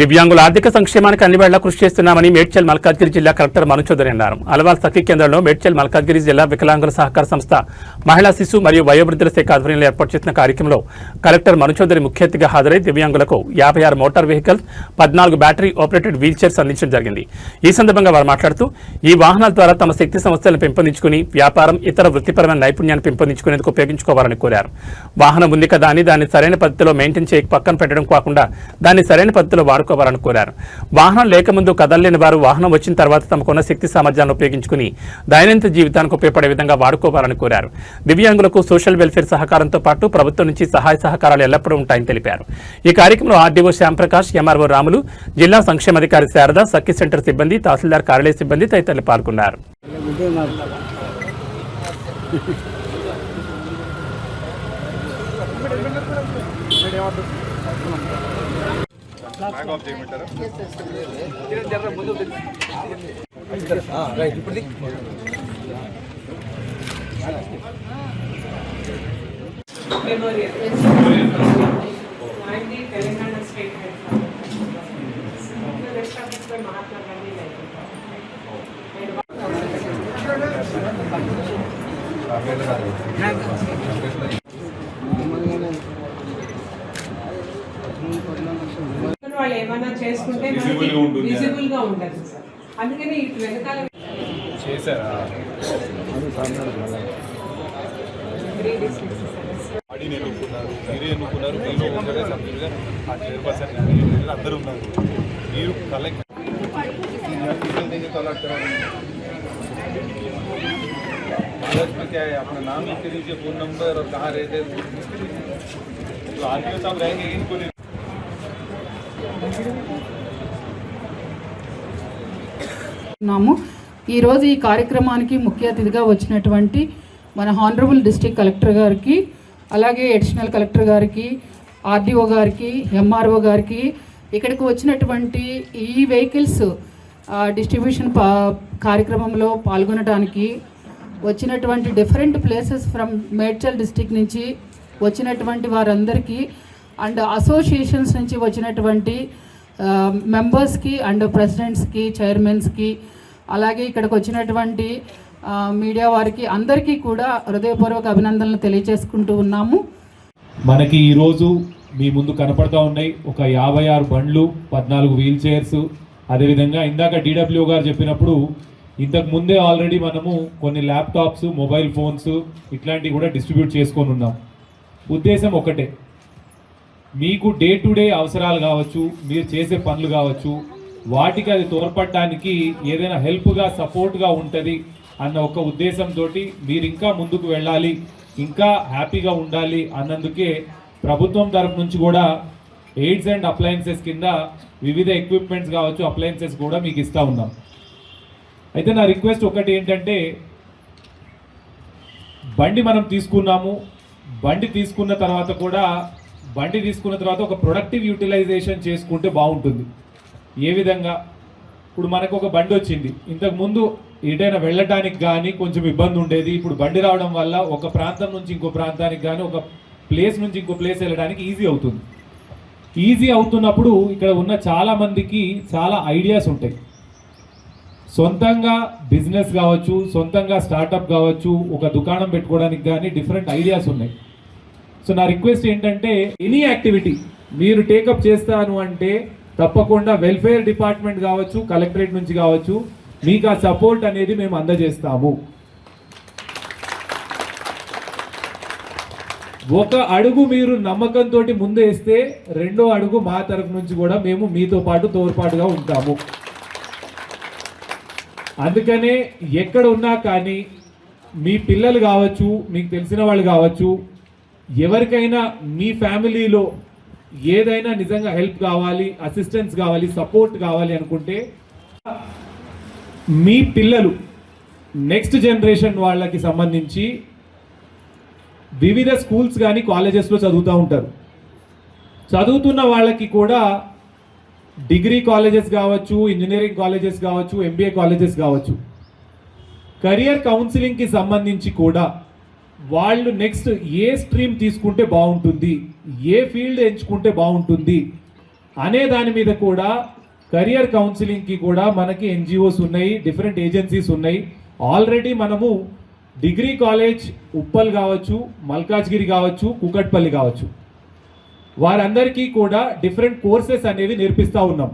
దివ్యాంగుల ఆర్థిక సంక్షేమానికి అన్ని వేళలా కృషి చేస్తున్నామని మేడ్చల్ మల్కాజ్గిరి జిల్లా కలెక్టర్ మను చౌదరి అన్నారు. అలవాల్ సఖీ కేంద్రంలో మేడ్చల్ మల్కాజ్గిరి జిల్లా వికలాంగుల సహకార సంస్థ మహిళా శిశు మరియు వయోవృద్ధుల శాఖ ఆధ్వర్యంలో ఏర్పాటు చేసిన కార్యక్రమంలో కలెక్టర్ మను చౌదరి ముఖ్య అతిథిగా హాజరై దివ్యాంగులకు 56 motor vehicles, 14 battery operated wheel chairs అందించడం జరిగింది. ఈ సందర్భంగా వారు మాట్లాడుతూ ఈ వాహనాల ద్వారా తమ శక్తి సమస్యలను పెంపొందించుకుని వ్యాపారం, ఇతర వృత్తిపరమైన నైపుణ్యాన్ని పెంపొందించుకునేందుకు ఉపయోగించుకోవాలని కోరారు. వాహనం ఉంది కదా అని దాన్ని సరైన పద్ధతిలో మెయింటైన్ చేయక పక్కన పెట్టడం కాకుండా దాన్ని సరైన పద్ధతిలో వాడుకోవాలని కోరారు. వాహనం లేకముందు కదలలేని వారు వాహనం వచ్చిన తర్వాత తమకున్న శక్తి సామర్థ్యాన్ని ఉపయోగించుకుని దైనందిన జీవితానికి ఉపయోగపడే విధంగా వాడుకోవాలని కోరారు. దివ్యాంగులకు సోషల్ వెల్ఫేర్ సహకారంతో పాటు ప్రభుత్వం నుంచి సహాయ సహకారాలు ఎల్లప్పుడూ ఉంటాయని తెలిపారు. ఈ కార్యక్రమంలో ఆర్డీఓ శ్యాంప్రకాష్, ఎంఆర్ఓ రాములు, జిల్లా సంక్షేమాధికారి శారద, సఖీ సెంటర్ సిబ్బంది, తహసీల్దార్ కార్యాలయ సిబ్బంది తదితరులు పాల్గొన్నారు. తెలంగాణ స్టేట్ మహాత్మా గాంధీ వాళ్ళు ఏమన్నా చేసుకుంటే విజిబుల్ గా ఉంటుంది సార్. అందుకని ఇటు వెనకాల చేశారా అందరూ ఉన్నారు. మీరు కలెక్ట్ क्या है अपना नाम लिख के दीजिए, फोन नंबर और कहाँ रहते हैं. तो आरटीओ साहब रहेंगे इनको ఈరోజు ఈ కార్యక్రమానికి ముఖ్య అతిథిగా వచ్చినటువంటి మన హానరబుల్ డిస్ట్రిక్ట్ కలెక్టర్ గారికి, అలాగే అడిషనల్ కలెక్టర్ గారికి, ఆర్డీఓ గారికి, ఎంఆర్ఓ గారికి, ఇక్కడికి వచ్చినటువంటి ఈ వెహికల్స్ డిస్ట్రిబ్యూషన్ కార్యక్రమంలో పాల్గొనడానికి వచ్చినటువంటి different places from Medchal district నుంచి వచ్చినటువంటి వారందరికీ అండ్ అసోసియేషన్స్ నుంచి వచ్చినటువంటి మెంబర్స్కి అండ్ ప్రెసిడెంట్స్కి, చైర్మన్స్కి, అలాగే ఇక్కడికి వచ్చినటువంటి మీడియా వారికి అందరికీ కూడా హృదయపూర్వక అభినందనలు తెలియజేసుకుంటూ ఉన్నాము. మనకి ఈరోజు మీ ముందు కనపడతా ఉన్నాయి ఒక 56 బండ్లు, 14 వీల్ చైర్స్. అదేవిధంగా ఇందాక డిడబ్ల్యూ గారు చెప్పినప్పుడు ఇంతకు ముందే ఆల్రెడీ మనము కొన్ని ల్యాప్టాప్స్, మొబైల్ ఫోన్స్ ఇట్లాంటివి కూడా డిస్ట్రిబ్యూట్ చేసుకొని ఉన్నాం. ఉద్దేశం ఒకటే, మీకు డే టు డే అవసరాలు కావచ్చు, మీరు చేసే పనులు కావచ్చు, వాటికి అది తోడ్పడటానికి ఏదైనా హెల్ప్గా, సపోర్ట్గా ఉంటుంది అన్న ఒక ఉద్దేశంతో మీరు ఇంకా ముందుకు వెళ్ళాలి, ఇంకా హ్యాపీగా ఉండాలి అన్నందుకే ప్రభుత్వం తరఫు నుంచి కూడా ఎయిడ్స్ అండ్ అప్లయన్సెస్ కింద వివిధ ఎక్విప్మెంట్స్ కావచ్చు, అప్లయన్సెస్ కూడా మీకు ఇస్తూ ఉన్నాం. అయితే నా రిక్వెస్ట్ ఒకటి ఏంటంటే, బండి మనం తీసుకున్నాము, బండి తీసుకున్న తర్వాత ఒక ప్రొడక్టివ్ యూటిలైజేషన్ చేసుకుంటే బాగుంటుంది. ఏ విధంగా, ఇప్పుడు మనకు ఒక బండి వచ్చింది, ఇంతకుముందు ఎటైనా వెళ్ళటానికి కానీ కొంచెం ఇబ్బంది ఉండేది. ఇప్పుడు బండి రావడం వల్ల ఒక ప్రాంతం నుంచి ఇంకో ప్రాంతానికి కానీ, ఒక ప్లేస్ నుంచి ఇంకో ప్లేస్ వెళ్ళడానికి ఈజీ అవుతుంది. ఈజీ అవుతున్నప్పుడు ఇక్కడ ఉన్న చాలామందికి చాలా ఐడియాస్ ఉంటాయి. సొంతంగా బిజినెస్ కావచ్చు, సొంతంగా స్టార్టప్ కావచ్చు, ఒక దుకాణం పెట్టుకోవడానికి కానీ డిఫరెంట్ ఐడియాస్ ఉన్నాయి. సో నా రిక్వెస్ట్ ఏంటంటే, ఎనీ యాక్టివిటీ మీరు టేకప్ చేస్తాను అంటే తప్పకుండా వెల్ఫేర్ డిపార్ట్మెంట్ కావచ్చు, కలెక్టరేట్ నుంచి కావచ్చు, మీకు ఆ సపోర్ట్ అనేది మేము అందజేస్తాము. ఒక అడుగు మీరు నమ్మకంతో ముందు వేస్తే, రెండో అడుగు మా తరఫు నుంచి కూడా మేము మీతో పాటు తోడ్పాటుగా ఉంటాము. అందుకనే ఎక్కడ ఉన్నా కానీ మీ పిల్లలు కావచ్చు, మీకు తెలిసిన వాళ్ళు కావచ్చు, ఎవరికైనా మీ ఫ్యామిలీలో ఏదైనా నిజంగా హెల్ప్ కావాలి, అసిస్టెన్స్ కావాలి, సపోర్ట్ కావాలి అనుకుంటే, మీ పిల్లలు నెక్స్ట్ జనరేషన్ వాళ్ళకి సంబంధించి వివిధ స్కూల్స్ కానీ కాలేజెస్లో చదువుతూ ఉంటారు. చదువుతున్న వాళ్ళకి కూడా డిగ్రీ కాలేజెస్ కావచ్చు, ఇంజనీరింగ్ కాలేజెస్ కావచ్చు, ఎంబీఏ కాలేజెస్ కావచ్చు, కెరియర్ కౌన్సిలింగ్కి సంబంధించి కూడా వాళ్ళు నెక్స్ట్ ఏ స్ట్రీమ్ తీసుకుంటే బాగుంటుంది, ఏ ఫీల్డ్ ఎంచుకుంటే బాగుంటుంది అనే దాని మీద కూడా కెరియర్ కౌన్సిలింగ్కి కూడా మనకి ఎన్జిఓస్ ఉన్నాయి, డిఫరెంట్ ఏజెన్సీస్ ఉన్నాయి. ఆల్రెడీ మనము డిగ్రీ కాలేజ్ ఉప్పల్ కావచ్చు, మల్కాజ్గిరి కావచ్చు, కూకట్పల్లి కావచ్చు, వారందరికీ కూడా డిఫరెంట్ కోర్సెస్ అనేవి నేర్పిస్తూ ఉన్నాం.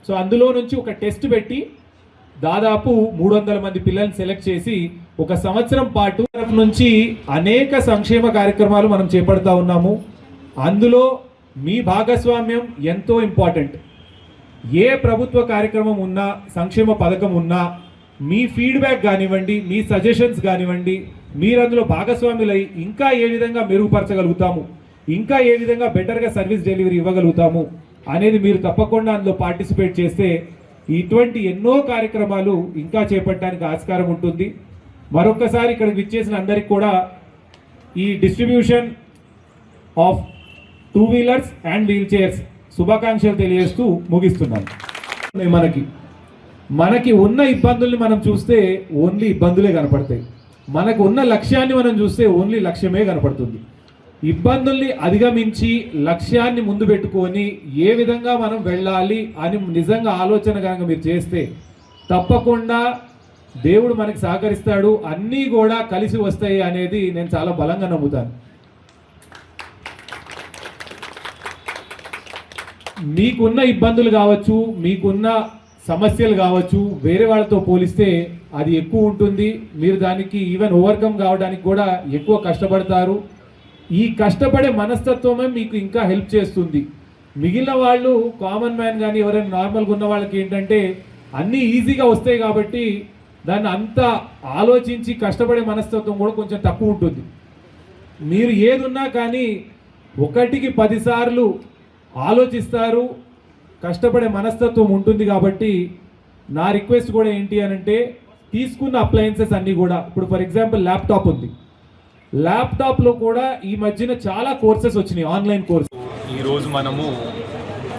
సో అందులో నుంచి ఒక టెస్ట్ పెట్టి దాదాపు 300 మంది పిల్లల్ని సెలెక్ట్ చేసి 1 సంవత్సరం పాటు తరఫు నుంచి అనేక సంక్షేమ కార్యక్రమాలు మనం చేపడతా ఉన్నాము. అందులో మీ భాగస్వామ్యం ఎంతో ఇంపార్టెంట్. ఏ ప్రభుత్వ కార్యక్రమం ఉన్నా, సంక్షేమ పథకం ఉన్నా, మీ ఫీడ్బ్యాక్ కానివ్వండి, మీ సజెషన్స్ కానివ్వండి, మీరు అందులో భాగస్వాములై ఇంకా ఏ విధంగా మెరుగుపరచగలుగుతాము, ఇంకా ఏ విధంగా బెటర్గా సర్వీస్ డెలివరీ ఇవ్వగలుగుతాము అనేది మీరు తప్పకుండా అందులో పార్టిసిపేట్ చేస్తే ఇటువంటి ఎన్నో కార్యక్రమాలు ఇంకా చేపట్టడానికి ఆస్కారం ఉంటుంది. మరొకసారి ఇక్కడికి విచ్చేసిన అందరికి కూడా ఈ distribution of 2 wheelers and wheel chairs శుభాకాంక్షలు తెలియజేస్తూ ముగిస్తున్నాను. మనకి ఉన్న ఇబ్బందుల్ని మనం చూస్తే ఓన్లీ ఇబ్బందులే కనపడతాయి. మనకు ఉన్న లక్ష్యాన్ని మనం చూస్తే ఓన్లీ లక్ష్యమే కనపడుతుంది. ఇబ్బందుల్ని అధిగమించి లక్ష్యాన్ని ముందు పెట్టుకొని ఏ విధంగా మనం వెళ్ళాలి అని నిజంగా ఆలోచన కనుక మీరు చేస్తే తప్పకుండా దేవుడు మనకి సహకరిస్తాడు, అన్నీ కూడా కలిసి వస్తాయి అనేది నేను చాలా బలంగా నమ్ముతాను. మీకున్న ఇబ్బందులు కావచ్చు, మీకున్న సమస్యలు కావచ్చు, వేరే వాళ్ళతో పోలిస్తే అది ఎక్కువ ఉంటుంది. మీరు దానికి ఈవెన్ ఓవర్కమ్ కావడానికి కూడా ఎక్కువ కష్టపడతారు. ఈ కష్టపడే మనస్తత్వమే మీకు ఇంకా హెల్ప్ చేస్తుంది. మిగిలిన వాళ్ళు కామన్ మ్యాన్ కానీ ఎవరైనా నార్మల్గా ఉన్న వాళ్ళకి ఏంటంటే అన్నీ ఈజీగా వస్తాయి కాబట్టి దాన్ని అంత ఆలోచించి కష్టపడే మనస్తత్వం కూడా కొంచెం తక్కువ ఉంటుంది. మీరు ఏదున్నా కానీ 1కి 10 సార్లు ఆలోచిస్తారు, కష్టపడే మనస్తత్వం ఉంటుంది. కాబట్టి నా రిక్వెస్ట్ కూడా ఏంటి అనంటే తీసుకున్న అప్లయన్సెస్ అన్నీ కూడా, ఇప్పుడు ఫర్ ఎగ్జాంపుల్ ల్యాప్టాప్ ఉంది, ల్యాప్టాప్లో కూడా ఈ మధ్యన చాలా కోర్సెస్ వచ్చినాయి, ఆన్లైన్ కోర్స్. ఈరోజు మనము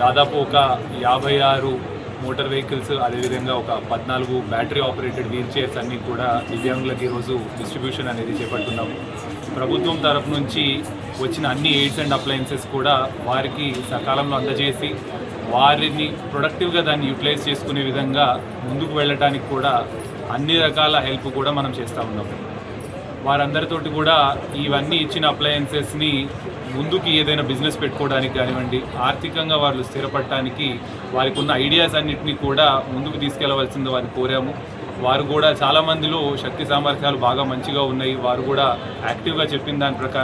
దాదాపు ఒక 56 మోటార్ వెహికల్స్, అదేవిధంగా ఒక 14 బ్యాటరీ ఆపరేటెడ్ వీల్ చైర్స్ అన్నీ కూడా దివ్యాంగులకు ఈరోజు డిస్ట్రిబ్యూషన్ అనేది చేపడుతున్నాము. ప్రభుత్వం తరఫు నుంచి వచ్చిన అన్ని ఎయిడ్స్ అండ్ అప్లయన్సెస్ కూడా వారికి సకాలంలో అందజేసి వారిని ప్రొడక్టివ్గా దాన్ని యూటిలైజ్ చేసుకునే విధంగా ముందుకు వెళ్ళటానికి కూడా అన్ని రకాల హెల్ప్ కూడా మనం చేస్తూ ఉన్నాము. వారందరితోటి కూడా ఇవన్నీ ఇచ్చిన అప్లయన్సెస్ని ముందుకి ఏదైనా బిజినెస్ పెట్టుకోవడానికి కానివ్వండి, ఆర్థికంగా వాళ్ళు స్థిరపడటానికి వారికి ఉన్న ఐడియాస్ అన్నింటినీ కూడా ముందుకు తీసుకెళ్లవలసింది వారిని కోరాము. వారు కూడా చాలామందిలో శక్తి సామర్థ్యాలు బాగా మంచిగా ఉన్నాయి. వారు కూడా యాక్టివ్గా చెప్పిన దాని ప్రకారం